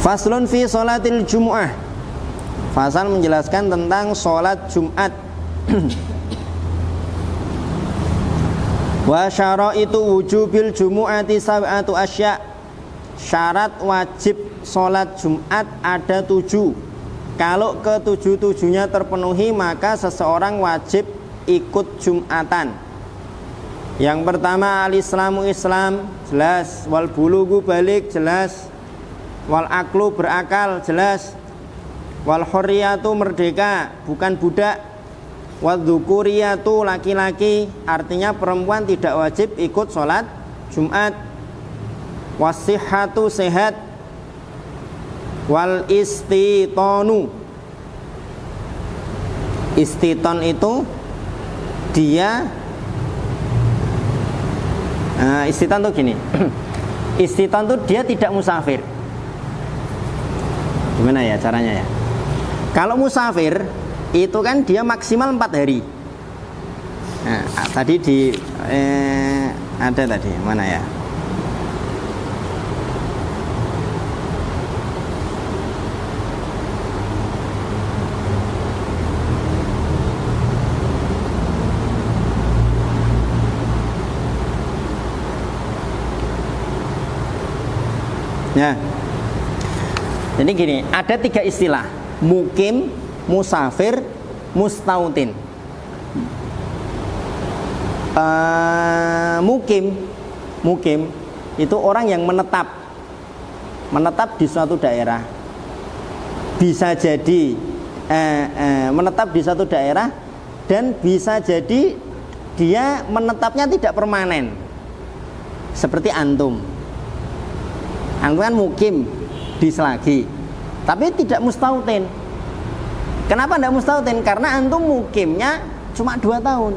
Faslun fi sholatil Jumu'ah. Fasal menjelaskan tentang sholat Jumat. Wa syaraitu wujubil jumu'ati sab'atu asya'. Syarat wajib sholat Jumat ada 7. Kalau ke-7-7-nya terpenuhi, maka seseorang wajib ikut Jumatan. Yang pertama, al-islamu Islam, jelas. Wal bulugu balik, jelas. Wal aklu berakal, jelas. Wal hurriyatu merdeka, bukan budak. Wal dzukuriyatu laki-laki, artinya perempuan tidak wajib ikut sholat Jumat. Wasihhatu sehat. Wal istitonu, istiton itu dia istiton tuh gini. Istiton tuh dia tidak musafir. Gimana ya caranya ya? Kalau musafir itu kan dia maksimal 4 hari. Nah, tadi di ada tadi mana ya? Ya. Jadi gini, ada 3 istilah: mukim, musafir, mustautin. Mukim itu orang yang menetap di suatu daerah. Bisa jadi menetap di suatu daerah, dan bisa jadi dia menetapnya tidak permanen. Seperti antum. Antum kan mukim di Selagi, tapi tidak mustautin. Kenapa tidak mustautin? Karena antum mukimnya cuma 2 tahun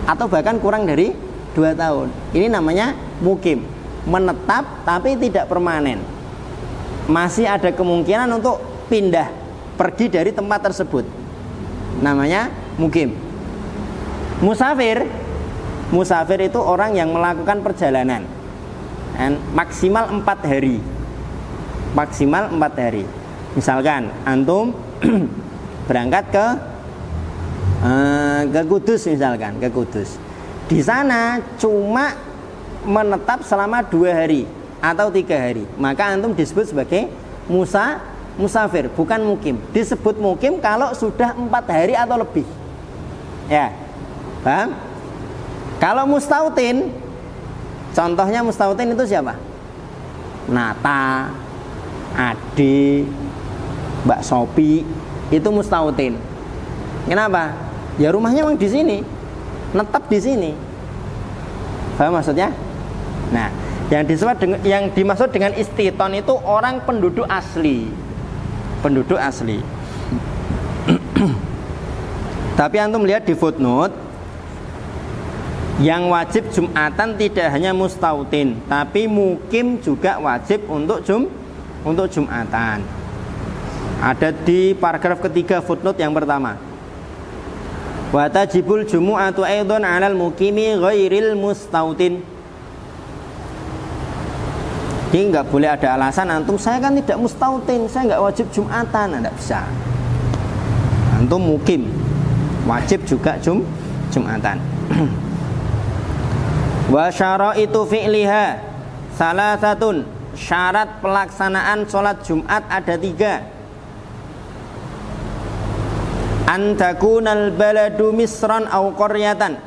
atau bahkan kurang dari 2 tahun. Ini namanya mukim, menetap tapi tidak permanen. Masih ada kemungkinan untuk pindah, pergi dari tempat tersebut. Namanya mukim. Musafir itu orang yang melakukan perjalanan maksimal 4 hari. Maksimal 4 hari. Misalkan antum berangkat ke Kudus, misalkan ke Kudus. Di sana cuma menetap selama 2 hari atau 3 hari, maka antum disebut sebagai musafir, bukan mukim. Disebut mukim kalau sudah 4 hari atau lebih. Ya, paham? Kalau mustautin, contohnya mustautin itu siapa? Nata, Ade, Mbak Sopi, itu mustautin. Kenapa? Ya rumahnya memang di sini, netap di sini. Paham maksudnya? Nah, yang dimaksud dengan istiton itu orang penduduk asli. Penduduk asli. Tapi antum lihat di footnote, yang wajib Jumatan tidak hanya mustautin, tapi mukim juga wajib untuk Jumatan. Ada di paragraf ketiga footnote yang pertama. Wa tajibul jumu'atu aidan 'alal mukimi ghairil mustautin. Jadi enggak boleh ada alasan antum, saya kan tidak mustautin, saya enggak wajib Jumatan. Enggak bisa. Antum mukim, wajib juga Jumatan. Wa syaraitu fi'liha salasatun. Syarat pelaksanaan sholat Jumat ada 3. Antakunal baladu misran au qaryatan.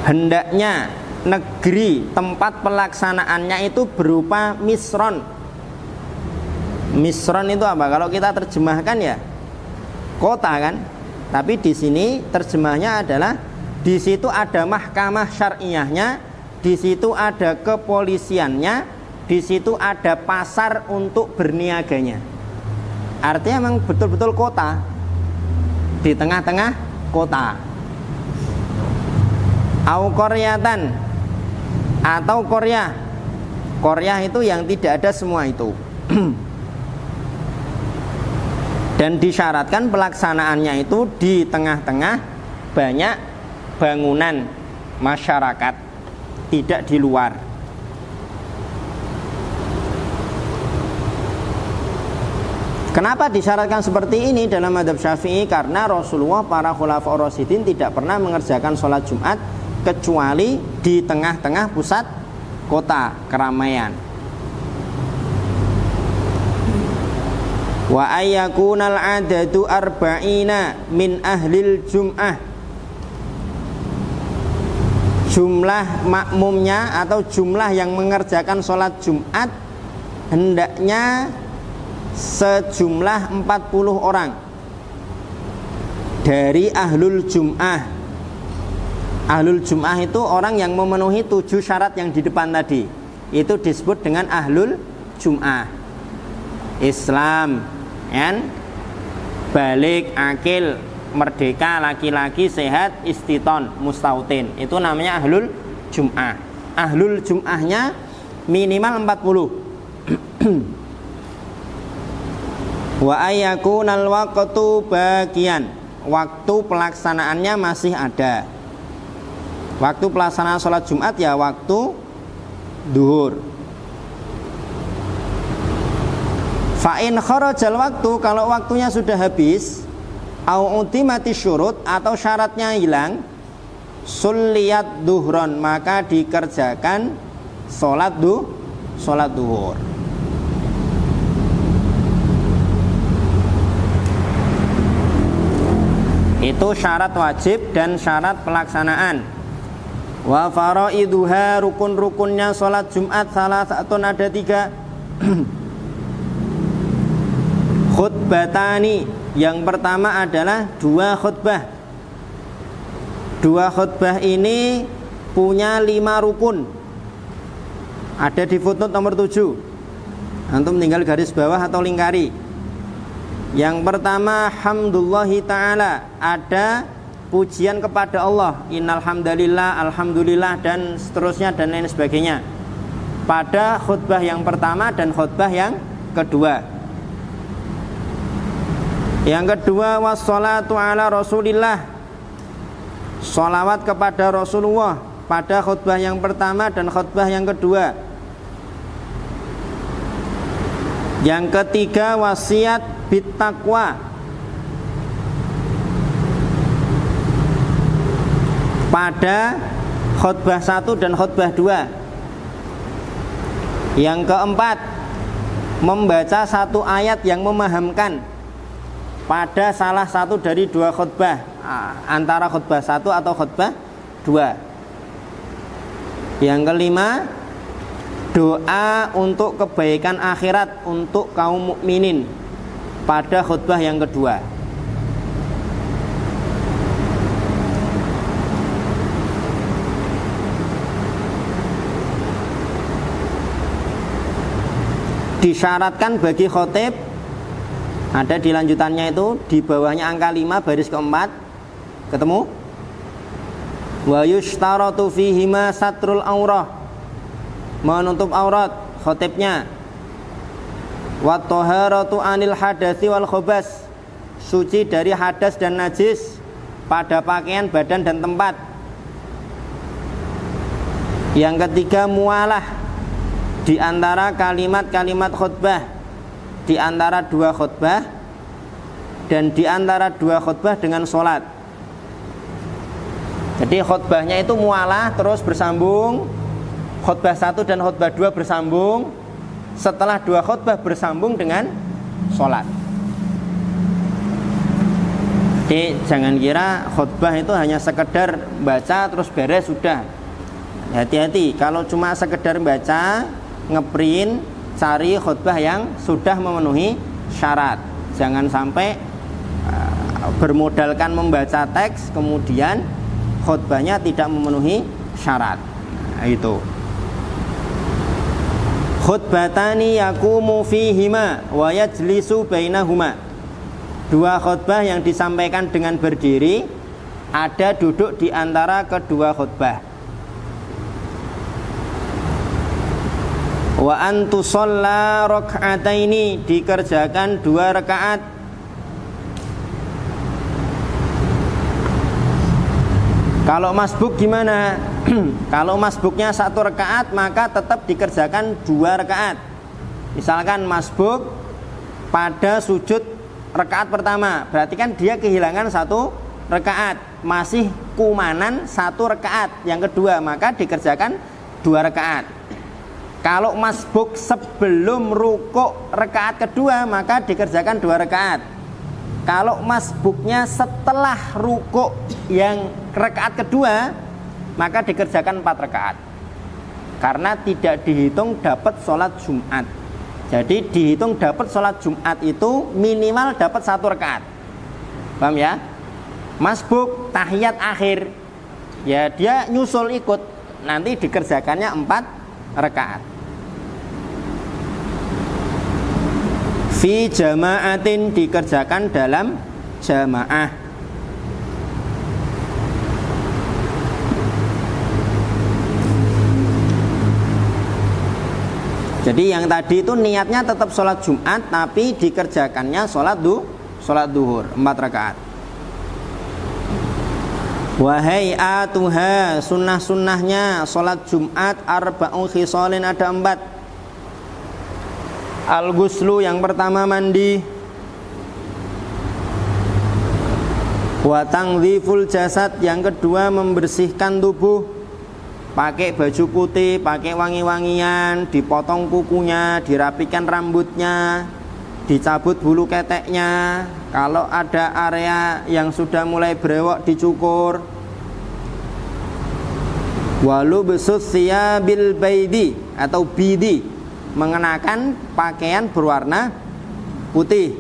Hendaknya negeri tempat pelaksanaannya itu berupa misron. Misron itu apa? Kalau kita terjemahkan ya kota kan. Tapi di sini terjemahnya adalah di situ ada mahkamah syariahnya, di situ ada kepolisiannya, di situ ada pasar untuk berniaganya. Artinya memang betul-betul kota, di tengah-tengah kota. Au qaryatan, atau qaryah. Qaryah itu yang tidak ada semua itu. Dan disyaratkan pelaksanaannya itu di tengah-tengah banyak bangunan masyarakat, tidak di luar. Kenapa disyaratkan seperti ini dalam mazhab Syafi'i? Karena Rasulullah, para khulafaur rasyidin tidak pernah mengerjakan sholat Jumat kecuali di tengah-tengah pusat kota keramaian. Wa ayyakunal adadu arba'ina min ahlil jum'ah. Jumlah makmumnya atau jumlah yang mengerjakan sholat Jumat hendaknya sejumlah 40 orang dari ahlul jum'ah. Ahlul jum'ah itu orang yang memenuhi 7 syarat yang di depan tadi. Itu disebut dengan ahlul jum'ah. Islam, balik, akil, merdeka, laki-laki, sehat, istiton, mustautin. Itu namanya ahlul jum'ah. Ahlul jum'ahnya minimal 40. Wa ayyakunal waqtu baqiyan. Waktu pelaksanaannya masih ada. Waktu pelaksanaan sholat Jumat ya waktu duhur. Fa'in kharajal waktu, kalau waktunya sudah habis, au utimati syurut atau syaratnya hilang, sulliyat duhron, maka dikerjakan sholat duhur. Itu syarat wajib dan syarat pelaksanaan. Wa faraiduha, rukun-rukunnya sholat Jumat salah satu ada 3. Khutbatani, yang pertama adalah 2 khutbah. 2 khutbah ini punya 5 rukun. Ada di footnote nomor 7. Antum tinggal garis bawah atau lingkari. Yang pertama, hamdulillahi ta'ala, ada pujian kepada Allah, innal hamdalillah, alhamdulillah, dan seterusnya dan lain sebagainya, pada khutbah yang pertama dan khutbah yang kedua. Yang kedua, wassalatu ala rasulillah, sholawat kepada Rasulullah pada khutbah yang pertama dan khutbah yang kedua. Yang ketiga, wasiat bittaqwa, pada khutbah 1 dan khutbah 2. Yang keempat, membaca 1 ayat yang memahamkan pada salah satu dari 2 khutbah, antara khutbah 1 atau khutbah 2. Yang kelima, doa untuk kebaikan akhirat untuk kaum mukminin pada khutbah yang kedua. Disyaratkan bagi khotib, ada di lanjutannya itu, di bawahnya angka 5 baris keempat, ketemu? Wa yushtaratu fihima satrul aurah, menutup aurat khotibnya. Wa taharatu anil hadasi wal khobas, suci dari hadas dan najis pada pakaian, badan, dan tempat. Yang ketiga, mualah di antara kalimat-kalimat khutbah, di antara 2 khutbah dan di antara 2 khutbah dengan sholat. Jadi khutbahnya itu mualah terus bersambung, khutbah 1 dan khutbah 2 bersambung, setelah 2 khutbah bersambung dengan sholat. Jadi jangan kira khutbah itu hanya sekedar baca terus beres sudah. Hati-hati, kalau cuma sekedar baca, ngeprint, cari khutbah yang sudah memenuhi syarat. Jangan sampai bermodalkan membaca teks kemudian khutbahnya tidak memenuhi syarat. Nah, itu. Khutbatani yaqumu fihima wa yajlisu bainahuma. 2 khutbah yang disampaikan dengan berdiri, ada duduk di antara kedua khutbah. Wa antusalla rak'ataini, dikerjakan 2 rakaat. Kalau masbuk gimana? Kalau masbuknya 1 rakaat, maka tetap dikerjakan 2 rakaat. Misalkan masbuk pada sujud rakaat pertama, berarti kan dia kehilangan 1 rakaat, masih kumanan 1 rakaat yang kedua, maka dikerjakan 2 rakaat. Kalau masbuk sebelum rukuk rakaat kedua, maka dikerjakan 2 rakaat. Kalau masbuknya setelah rukuk yang rakaat kedua, maka dikerjakan 4 rakaat. Karena tidak dihitung dapat sholat Jumat. Jadi dihitung dapat sholat Jumat itu minimal dapat 1 rakaat. Paham ya? Masbuk tahiyat akhir, ya dia nyusul ikut, nanti dikerjakannya 4 rakaat. Fi jama'atin, dikerjakan dalam jamaah. Jadi yang tadi itu niatnya tetap sholat Jumat, tapi dikerjakannya sholat duhur 4 rakaat. Wahai atuha, sunnah-sunnahnya sholat Jumat arba'u khisalin, ada 4. Al-ghuslu, yang pertama mandi. Wa tangdhiful jasad, yang kedua membersihkan tubuh. Pakai baju putih, pakai wangi-wangian, dipotong kukunya, dirapikan rambutnya, dicabut bulu keteknya. Kalau ada area yang sudah mulai brewok, dicukur. Walu besus siyabil baidi atau bidi, mengenakan pakaian berwarna putih.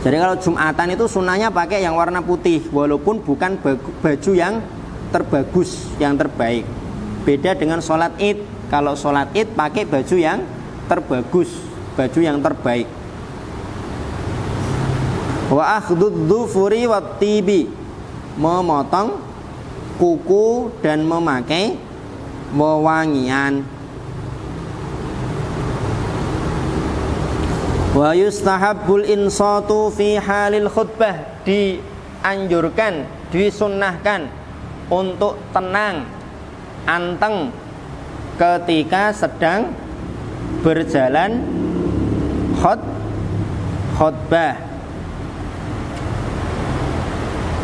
Jadi kalau Jumatan itu sunnahnya pakai yang warna putih, walaupun bukan baju yang terbagus, yang terbaik. Beda dengan sholat id. Kalau sholat id pakai baju yang terbagus, baju yang terbaik. Wa akhdud dhufuri wat tibi, memotong kuku dan memakai wewangian. Wa yustahabbul insatu fi halil khutbah, dianjurkan, disunnahkan untuk tenang, anteng ketika sedang berjalan khutbah.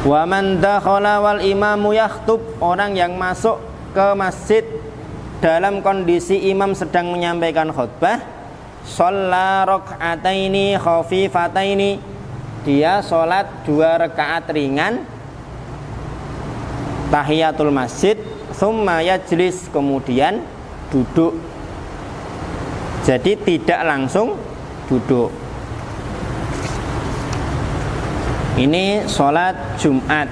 Wa man dakhala wal imamu yakhtub, orang yang masuk ke masjid dalam kondisi imam sedang menyampaikan khutbah, shalla rak'ataini khafifataini, dia sholat 2 rakaat ringan tahiyatul masjid, thumma yajlis, kemudian duduk. Jadi tidak langsung duduk. Ini sholat Jumat.